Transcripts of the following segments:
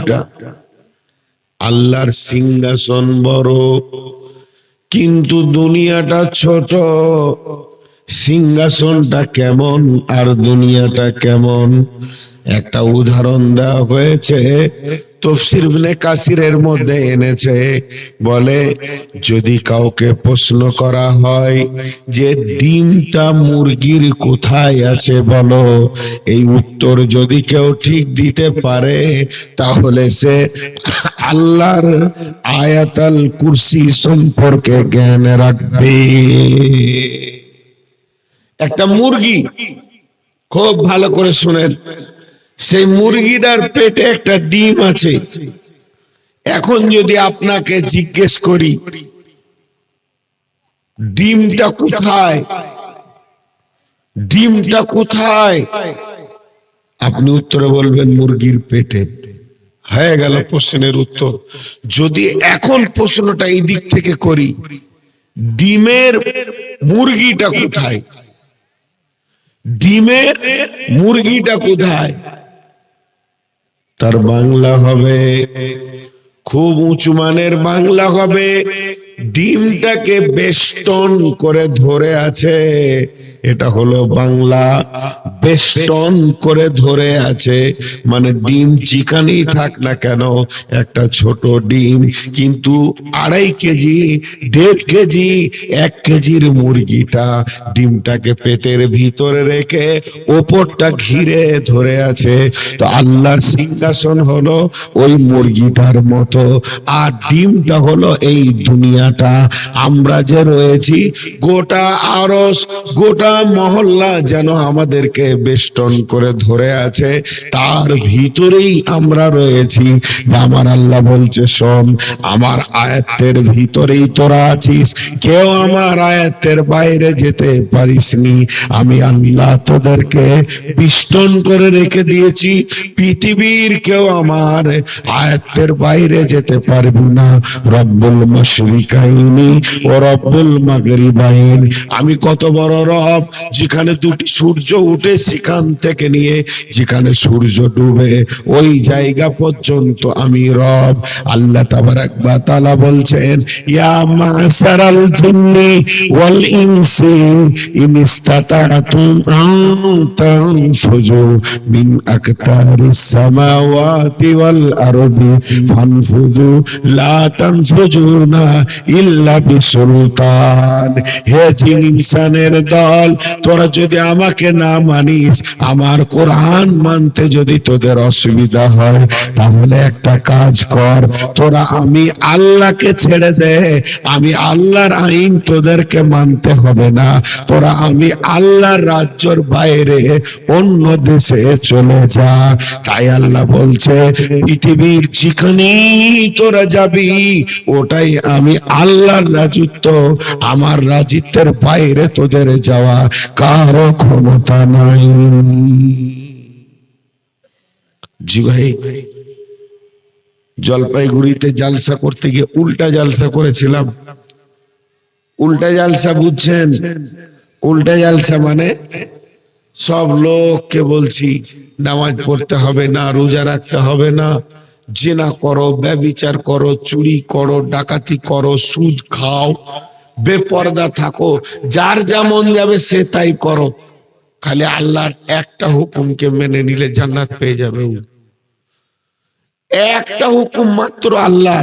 উল্টা। আল্লাহর সিংহাসন বড়, কিন্তু দুনিয়াটা ছোট। সিংহাসনটা কেমন আর দুনিয়াটা কেমন, একটা উদাহরণ দেওয়া হয়েছে, তাফসীর ইবনে কাসিরের মধ্যে এনেছে। বলে, যদি কাউকে প্রশ্ন করা হয় যে ডিমটা মুরগির কোথায় আছে বলো, এই উত্তর যদি কেউ ঠিক দিতে পারে তাহলে সে আল্লাহর আয়াতুল কুরসি সম্পর্কে জ্ঞান রাখবে। একটা মুরগি, খুব ভালো করে শুনেন, সেই মুরগিটার পেটে একটা ডিম আছে। এখন যদি আপনাকে জিজ্ঞেস করি ডিমটা কোথায়, ডিমটা কোথায়, আপনি উত্তরে বলবেন মুরগির পেটে। হয়ে গেল প্রশ্নের উত্তর। যদি এখন প্রশ্নটা এই দিক থেকে করি, ডিমের মুরগিটা কোথায়, ডিমের মুরগিটা কোথায়, তার বাংলা হবে, খুব উঁচু মানের বাংলা হবে, ডিমটাকে বেষ্টন করে ধরে আছে। এটা হলো বাংলা, বেষ্টন করে ধরে আছে। মানে ডিম যেখানেই থাক না কেন, একটা ছোট ডিম কিন্তু 2.5 কেজি, 1.5 কেজি, 1 কেজির মুরগিটা ডিমটাকে পেটের ভিতরে রেখে ওপরটা ঘিরে ধরে আছে। তো আল্লাহর সিংহাসন হলো ওই মুরগিটার মতো, আর ডিমটা হলো এই দুনিয়াটা। আমরা যে রয়েছি, গোটা আরশ, গোটা মহল্লা যেন আমাদেরকে বেষ্টন করে ধরে আছে, তার ভিতরেই আমরা রয়েছি। আমার আল্লাহ বলছে, শোন, আমার আয়াতের ভিতরেই তোরা আছিস, কেউ আমার আয়াতের বাইরে যেতে পারিসনি। আমি আল্লাহ তোদেরকে বেষ্টন করে রেখে দিয়েছি, পৃথিবীর কেউ আমার আয়াতের বাইরে যেতে পারবি না। রব্বুল মাশরিকাইনি ও রব্বুল মাগরিবাইন, আমি কত বড় রব, যেখানে দুটি সূর্য উঠে সেখান থেকে নিয়ে যেখানে সূর্য ডুবে ওই জায়গা পর্যন্ত আমি রব। আল্লাহ তাবারাক ওয়া তাআলা বলছেন, ইয়া মা'শারাল জিন্নি ওয়াল ইনসি ইন ইসতাতা'তুম আন তানফুযু মিন আকতারিস সামাওয়াতি ওয়াল আরদি ফানফুযু লা তানফুযুনা ইল্লা বিসুলতান। হে জিন ইনসানের দল, তোরা যদি আমাকে না মানিস, আমার কোরআন মানতে যদি তোদের অসুবিধা হয়, তাহলে একটা কাজ কর, তোরা আমি আল্লাহকে ছেড়ে দে। আমি আল্লাহর আইন তোদেরকে মানতে হবে না, তোরা আমি আল্লাহর রাজ্যের বাইরে অন্য দেশে চলে যা। তাই আল্লাহ বলছে, পৃথিবীর যেখানেই তোরা যাবি, ওটাই আমি আল্লাহর রাজত্ব, আমার রাজত্বের বাইরে তোদের যাওয়া কারো ক্ষমতা নাই। জি ভাই, জলপাইগুড়িতে জালসা করতে গিয়ে উল্টা জালসা করেছিলাম। উল্টা জালসা বুঝছেন? উল্টা জালসা মানে সব লোককে বলছি নামাজ পড়তে হবে না, রোজা রাখতে হবে না, জিনা করো, ব্যভিচার করো, চুরি করো, ডাকাতি করো, সুদ খাও, বেপরদা থাকো, যার যেমন যাবে সে তাই করো, খালি আল্লাহর একটা হুকুমকে মেনে নিলে জান্নাত পেয়ে যাবে। একটা হুকুম মাত্র আল্লাহ।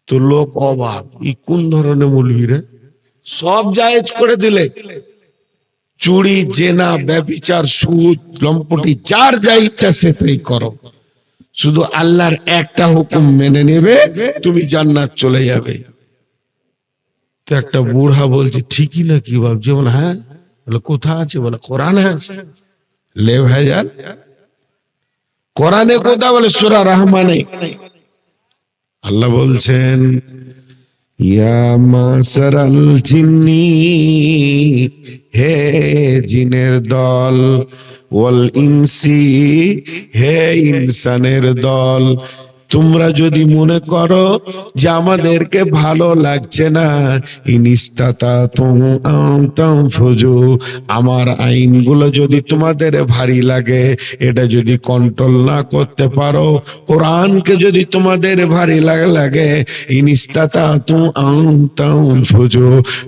তো লোক অবাক, ই কোন ধরনের মৌলবি রে, সব জায়েজ করে দিলে, চুরি, জেনা, ব্যভিচার, সুদ, লম্পটি, যার যা ইচ্ছা সে তাই করো, শুধু আল্লাহর একটা হুকুম মেনে নেবে, তুমি জান্নাত চলে যাবে। তো একটা বুড়া বলছে, ঠিকই না কি ভাবছে? বলে হ্যাঁ। বলে কোথায় আছে? বলে কোরআনে আছে। লে ভাইজান, কোরআনে কোথা? বলে সূরা রহমানে। আল্লাহ বলছেন, ইয়া মা'শারাল জিন্নি, হে জিনের দল, ওয়াল ইনসি, হে ইনসানের দল, তোমরা যদি মনে করো যে আমাদেরকে ভালো লাগছে না, আমার আইনগুলো যদি তোমাদের ভারী লাগে, এটা যদি কন্ট্রোল না করতে পারো, কোরআনকে যদি তোমাদের ভারী লাগে, ইনিস্তাতাতুম আন তানফুজু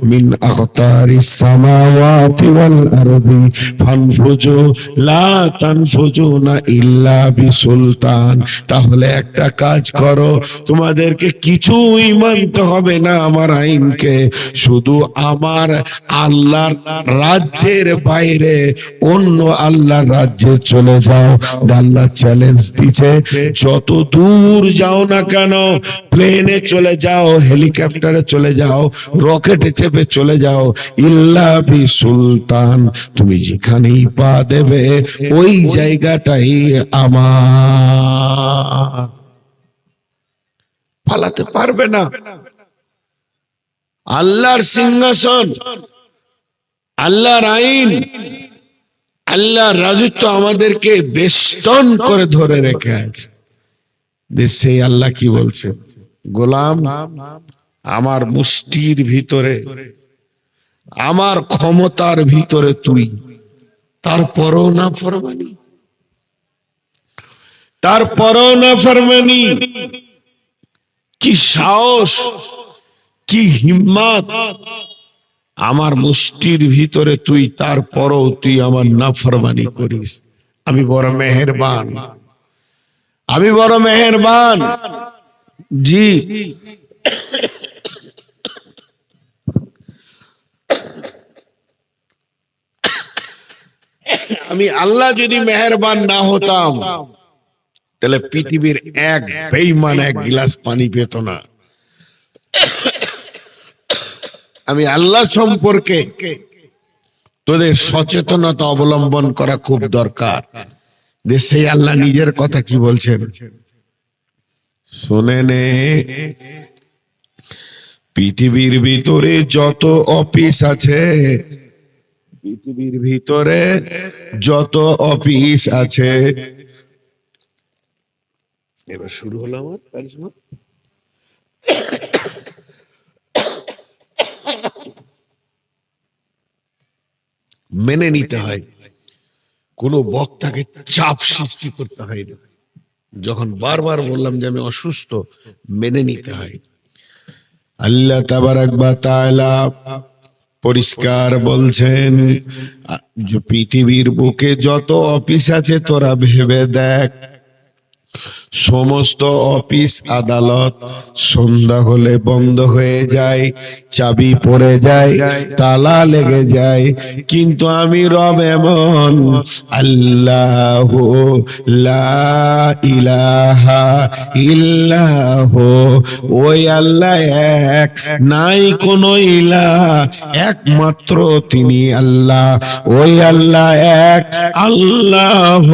মিন আকতারিস সামাওয়াতি ওয়াল আরদি ফানফুজু লা তানফুজুনা ইল্লা বিসুলতান। তাহলে একটা কাজ করো, তোমাদেরকে কিছুই মানতে হবে না আমার আইনকে, শুধু আমার আল্লাহর রাজ্যের বাইরে অন্য আল্লাহর রাজ্যে চলে যাও। আল্লাহ চ্যালেঞ্জ দিচ্ছে, যত দূর যাও না কেন, প্লেনে চলে যাও, হেলিকপ্টারে চলে যাও, রকেটে চেপে চলে যাও, ইল্লা বি সুলতান, তুমি যেখানেই পা দেবে ওই জায়গাটাই আমার, পালাতে পারবে না। আল্লাহর সিংহাসন, আল্লাহর আইন, আল্লাহর রাজত্ব আমাদেরকে বেষ্টন করে ধরে রেখে আছে। সেই আল্লাহ কি বলছে, গোলাম আমার মুষ্টির ভিতরে, আমার ক্ষমতার ভিতরে তুই, তারপরও না ফরমানি, তারপরও না ফরমানি। কি সাহস, কি হিম্মত, আমার মুষ্টির ভিতরে তুই, তারপরও তুই আমার নাফরমানি করিস। আমি বড় মেহেরবান, আমি বড় মেহেরবান। জি, আমি আল্লাহ যদি মেহেরবান না হতাম, তাহলে পৃথিবীর এক বেঈমান এক গ্লাস পানি পেত না। আমি আল্লাহ সম্পর্কে তোদের সচেতনতা অবলম্বন করা খুব দরকার। সেই আল্লাহ নিজের কথা কি বলছেন শুনে নে। পৃথিবীর ভিতরে যত অফিস আছে, পৃথিবীর ভিতরে যত অফিস আছে, এবার শুরু হলো আমার কারিশমা। মেনে নিতে হয়, কোন বক্তাকে চাপ সৃষ্টি করতে হয় না। যখন বারবার বললাম যে আমি অসুস্থ, মেনে নিতে হয়। আল্লাহ তাবারাক ওয়া তাআলা পরিষ্কার বলছেন, যে পৃথিবীর বুকে যত অফিস আছে তোরা ভেবে দেখ, সমস্ত অফিস আদালত সন্ধ্যা হলে বন্ধ হয়ে যায়, চাবি পড়ে যায়, তালা লেগে যায়, কিন্তু আমি রব এমন, আল্লাহ লা ইলাহা ইল্লাহ, ওই আল্লাহ এক, নাই কোনো ইলাহ, একমাত্র তিনি আল্লাহ, ওই আল্লাহ এক আল্লাহ।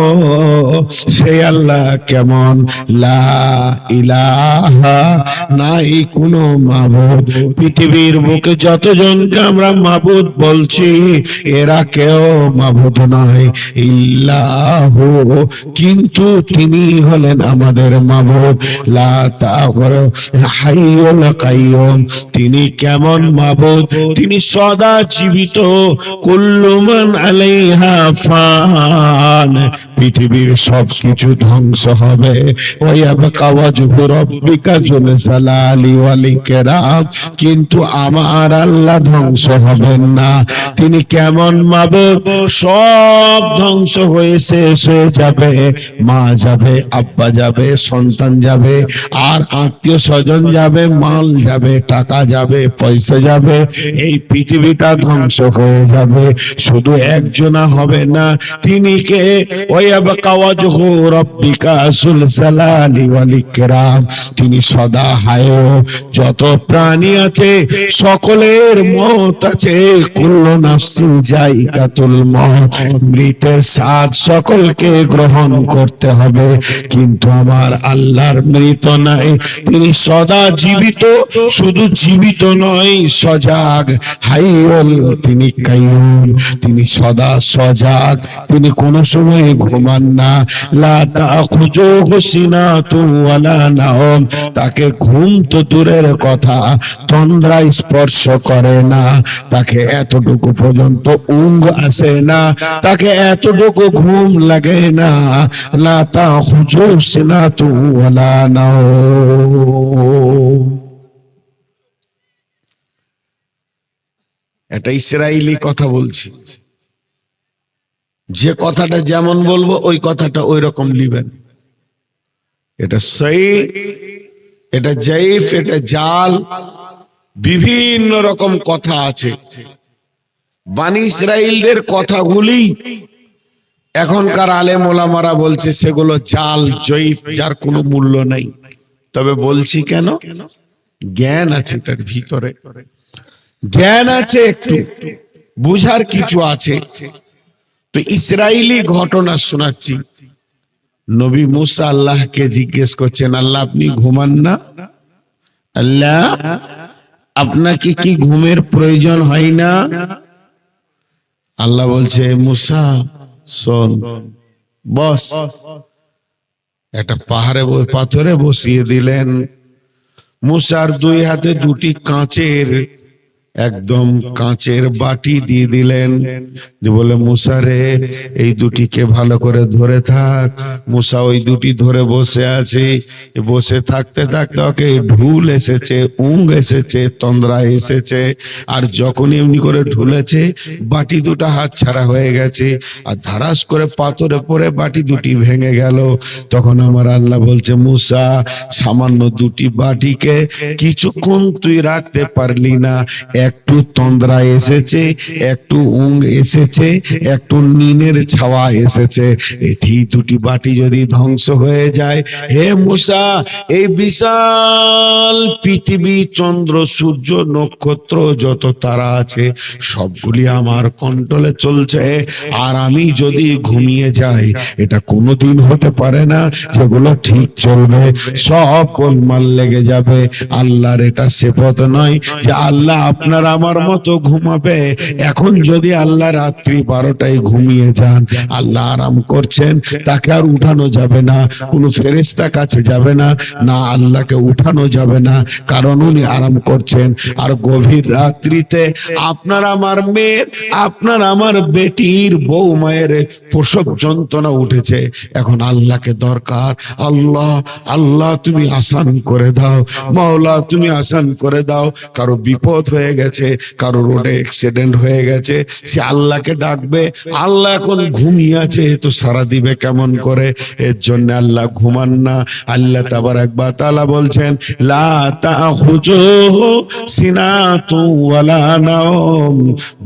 সেই আল্লাহ কেমন, লা ইলাহা, নাই কোনো মাবুদ। পৃথিবীর বুকে যতজনকে আমরা মাবুদ বলছি, এরা কেউ মাবুদ নয়, ইল্লাহু, কিন্তু তিনি হলেন আমাদের মাবুদ। লা তা'খুযুহু হাইয়ুল কাইয়ুম, তিনি কেমন মাবুদ, তিনি সদা জীবিত। কুল্লু মান আলাইহা ফান, পৃথিবীর সবকিছু ধ্বংস হবে। ওয়ায়াবকা ওয়াজহু রাব্বিকা যুল জালালি ওয়াল ইকরাম, কিন্তু আমার আল্লাহ ধ্বংস হবেন না। তিনি কেমন মাবুদ, সব ধ্বংস হয়ে শেষ হয়ে যাবে, মা যাবে, আব্বা যাবে, সন্তান যাবে, আর আত্মীয় স্বজন যাবে, মাল যাবে, টাকা যাবে, পয়সা যাবে, এই পৃথিবীটা ধ্বংস হয়ে যাবে। শুধু একজনা হবে না, তিনি কে, ওয়ায়াবকা ওয়াজহু রাব্বিকা যুল জালালি ওয়াল ইকরাম, তিনি সদা হায়। যত প্রাণী আছে সকলের মওত আছে, কুল্লু নাফসিন যায়িকাতুল মওত, মৃতের স্বাদ সকলকে গ্রহণ করতে হবে, কিন্তু আমার আল্লাহর মৃত নাই, তিনি সদা জীবিত। শুধু জীবিত নয়, সজাগ, হাইয়ুল, তিনি কাইয়ুম, তিনি সদা সজাগ, তিনি কোন সময় ঘুমান না। লা তা'খুযুহু সিনাতু ওয়ালা নাওম, তাকে ঘুম তো দূরের কথা তন্দ্রা স্পর্শ করে না, তাকে এতটুকু পর্যন্ত ઊંઘ আসে না, তাকে এতটুকু ঘুম লাগে না। লা তাখুযু সিনাতু ওয়ালা নাওম। এটা ইসরায়েলি কথা বলছি, যে কথাটা যেমন বলবো ওই কথাটা ওই রকম লিবেন। এটা সহি, এটা জাইফ, এটা জাল, বিভিন্ন রকম কথা আছে। বানি ইসরাইলদের কথাগুলি এখনকার আলেম ওলামারা বলছে সেগুলো জাল, জয়ীফ, যার কোনো মূল্য নেই। তবে বলছি কেন? জ্ঞান আছে তার ভিতরে, জ্ঞান আছে, একটু বুঝার কিছু আছে। তো ইসরায়েলি ঘটনা শোনাচ্ছি। নবী মুসা আল্লাহকে জিজ্ঞেস করছেন, আল্লাহ আপনি ঘুমান না? আল্লাহ আপনাকে কি ঘুমের প্রয়োজন হয় না? আল্লাহ বলছে, মুসা শোন, বস। একটা পাহাড়ে পাথরে বসিয়ে দিলেন। মুসার দুই হাতে দুটি কাঁচের, একদম কাঁচের বাটি দিয়ে দিলেন। বলে, মুসা রে, এই দুটিকে ভালো করে ধরে থাক। মুসা ওই দুটি ধরে বসে আছে। বসে থাকতে থাকতে ওকে ঢুল এসেছে, ઊঁঘ এসেছে, তন্দ্রা এসেছে। আর যখনই এমনি করে ঢুলেছে, বাটি দুটো হাত ছাড়া হয়ে গেছে, আর ধারাস করে পাথরে পড়ে বাটি দুটি ভেঙে গেল। তখন আমার আল্লাহ বলছে, মুসা, সামান্য দুটি বাটিকে কিছুক্ষণ তুই রাখতে পারলি না? একটু তন্দ্রা এসেছে, একটু ઊঁঘ এসেছে, একটু নিনের ছাওয়া এসেছে, এই দুটি বাটি যদি ধ্বংস হয়ে যায়, হে মুসা, এই বিশাল পৃথিবী, চন্দ্র, সূর্য, নক্ষত্র, যত তারা আছে সবগুলি আমার কন্ট্রোলে চলছে। আর আমি যদি ঘুমিয়ে যাই, এটা কোনোদিন হতে পারে না যেগুলো ঠিক চলবে, সব গোলমাল লেগে যাবে। আল্লাহর এটা সিফত নয় যে আল্লাহ আপনার আমার মতো ঘুমাবে। এখন যদি আল্লাহ রাত্রি 12টায় ঘুমিয়ে যান, আল্লাহ আরাম করছেন, তাকে আর উঠানো যাবে না, কোনো ফেরেশতা কাছে যাবে না, না আল্লাহকে উঠানো যাবে না, কারণ উনি আরাম করছেন। আর গভীর রাত্রিতে আপনার আমার মেয়ের, আপনার আমার বেটির, বউ মায়ের প্রসব যন্ত্রণা উঠেছে, এখন আল্লাহকে দরকার, আল্লাহ আল্লাহ তুমি আসান করে দাও, মাওলা তুমি আসান করে দাও। কারো বিপদ হয়ে গেছে, কারো রোডে অ্যাক্সিডেন্ট হয়ে গেছে, সে আল্লাহকে ডাকবে। আল্লাহ এখন ঘুমিয়ে আছে, তো সারা দিবে কেমন করে? এর জন্য আল্লাহ ঘুমান না। আল্লাহ তাবারাক ওয়া তাআলা বলছেন, লা তাখুযুহু সিনাতু ওয়ালা নাওম।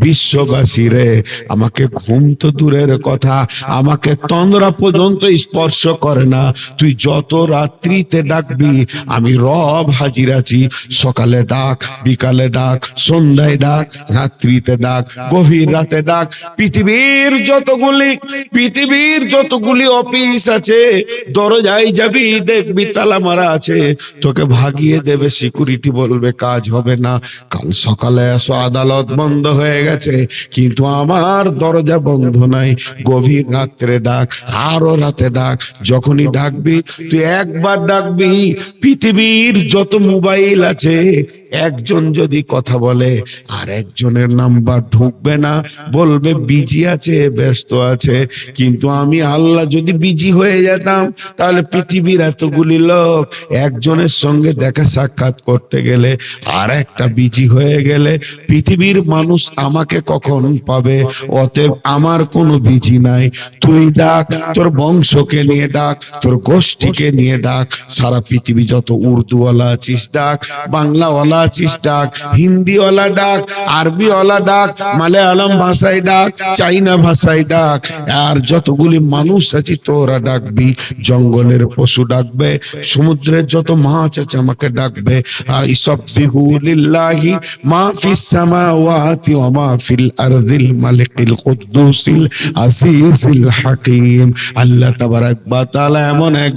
বিশ্ববাসী রে, আমাকে ঘুম তো দূরের কথা, আমাকে তন্দ্রা পর্যন্ত স্পর্শ করে না। তুই যত রাত্রিতে ডাকবি, আমি রব হাজির আছি। সকালে ডাক, বিকালে ডাক, সন্ধ্যায় ডাক, রাত্রিতে ডাক, গভীর রাতে ডাক। পৃথিবীর যতগুলি অফিস আছে, দরজায় যাবি, দেখবি তালা মারা আছে, তোকে ভাগিয়ে দেবে, সিকিউরিটি বলবে কাজ হবে না, কাল সকালে এসো, আদালত বন্ধ হয়ে গেছে, কিন্তু আমার দরজা বন্ধ নাই। গভীর রাত্রে ডাক, আরো রাতে ডাক। যখনই ডাকবি, তুই একবার ডাকবি, পৃথিবীর যত মোবাইল আছে, একজন যদি কথা বলে আর একজনের নাম্বার ঢুকবে না, বলবে বিজি আছে, ব্যস্ত আছে। কিন্তু আমি আল্লাহ যদি বিজি হয়ে যেতাম, তাহলে পৃথিবীর এতগুলি লোক একজনের সঙ্গে দেখা সাক্ষাৎ করতে গেলে আর একটা বিজি হয়ে গেলে পৃথিবীর মানুষ আমাকে কখন পাবে? অতএব আমার কোনো বিজি নাই। তুই ডাক, তোর বংশকে নিয়ে ডাক, তোর গোষ্ঠীকে নিয়ে ডাক, সারা পৃথিবী যত উর্দুওয়ালা আছিস ডাক, বাংলাওয়ালা আছিস ডাক, হিন্দিওয়ালা ডাক, আরবিওয়ালা ডাক, মালায়ালাম ভাষায় ডাক, চাইনা ভাষায় ডাক, আর যতগুলি মানুষ আছে তোরা ডাকবি। জঙ্গলের পশু ডাকবে, সমুদ্রের যত মাছ আছে আমাকে ডাকবে। ইসাব্বিহু লিল্লাহি মা ফিস সামাওয়াতি ওয়া মা ফিল আরদিল মালিকিল কুদ্দুসিল আসিসিল হাকিম। আল্লাহ তাবারাক ওয়া তাআলা এমন এক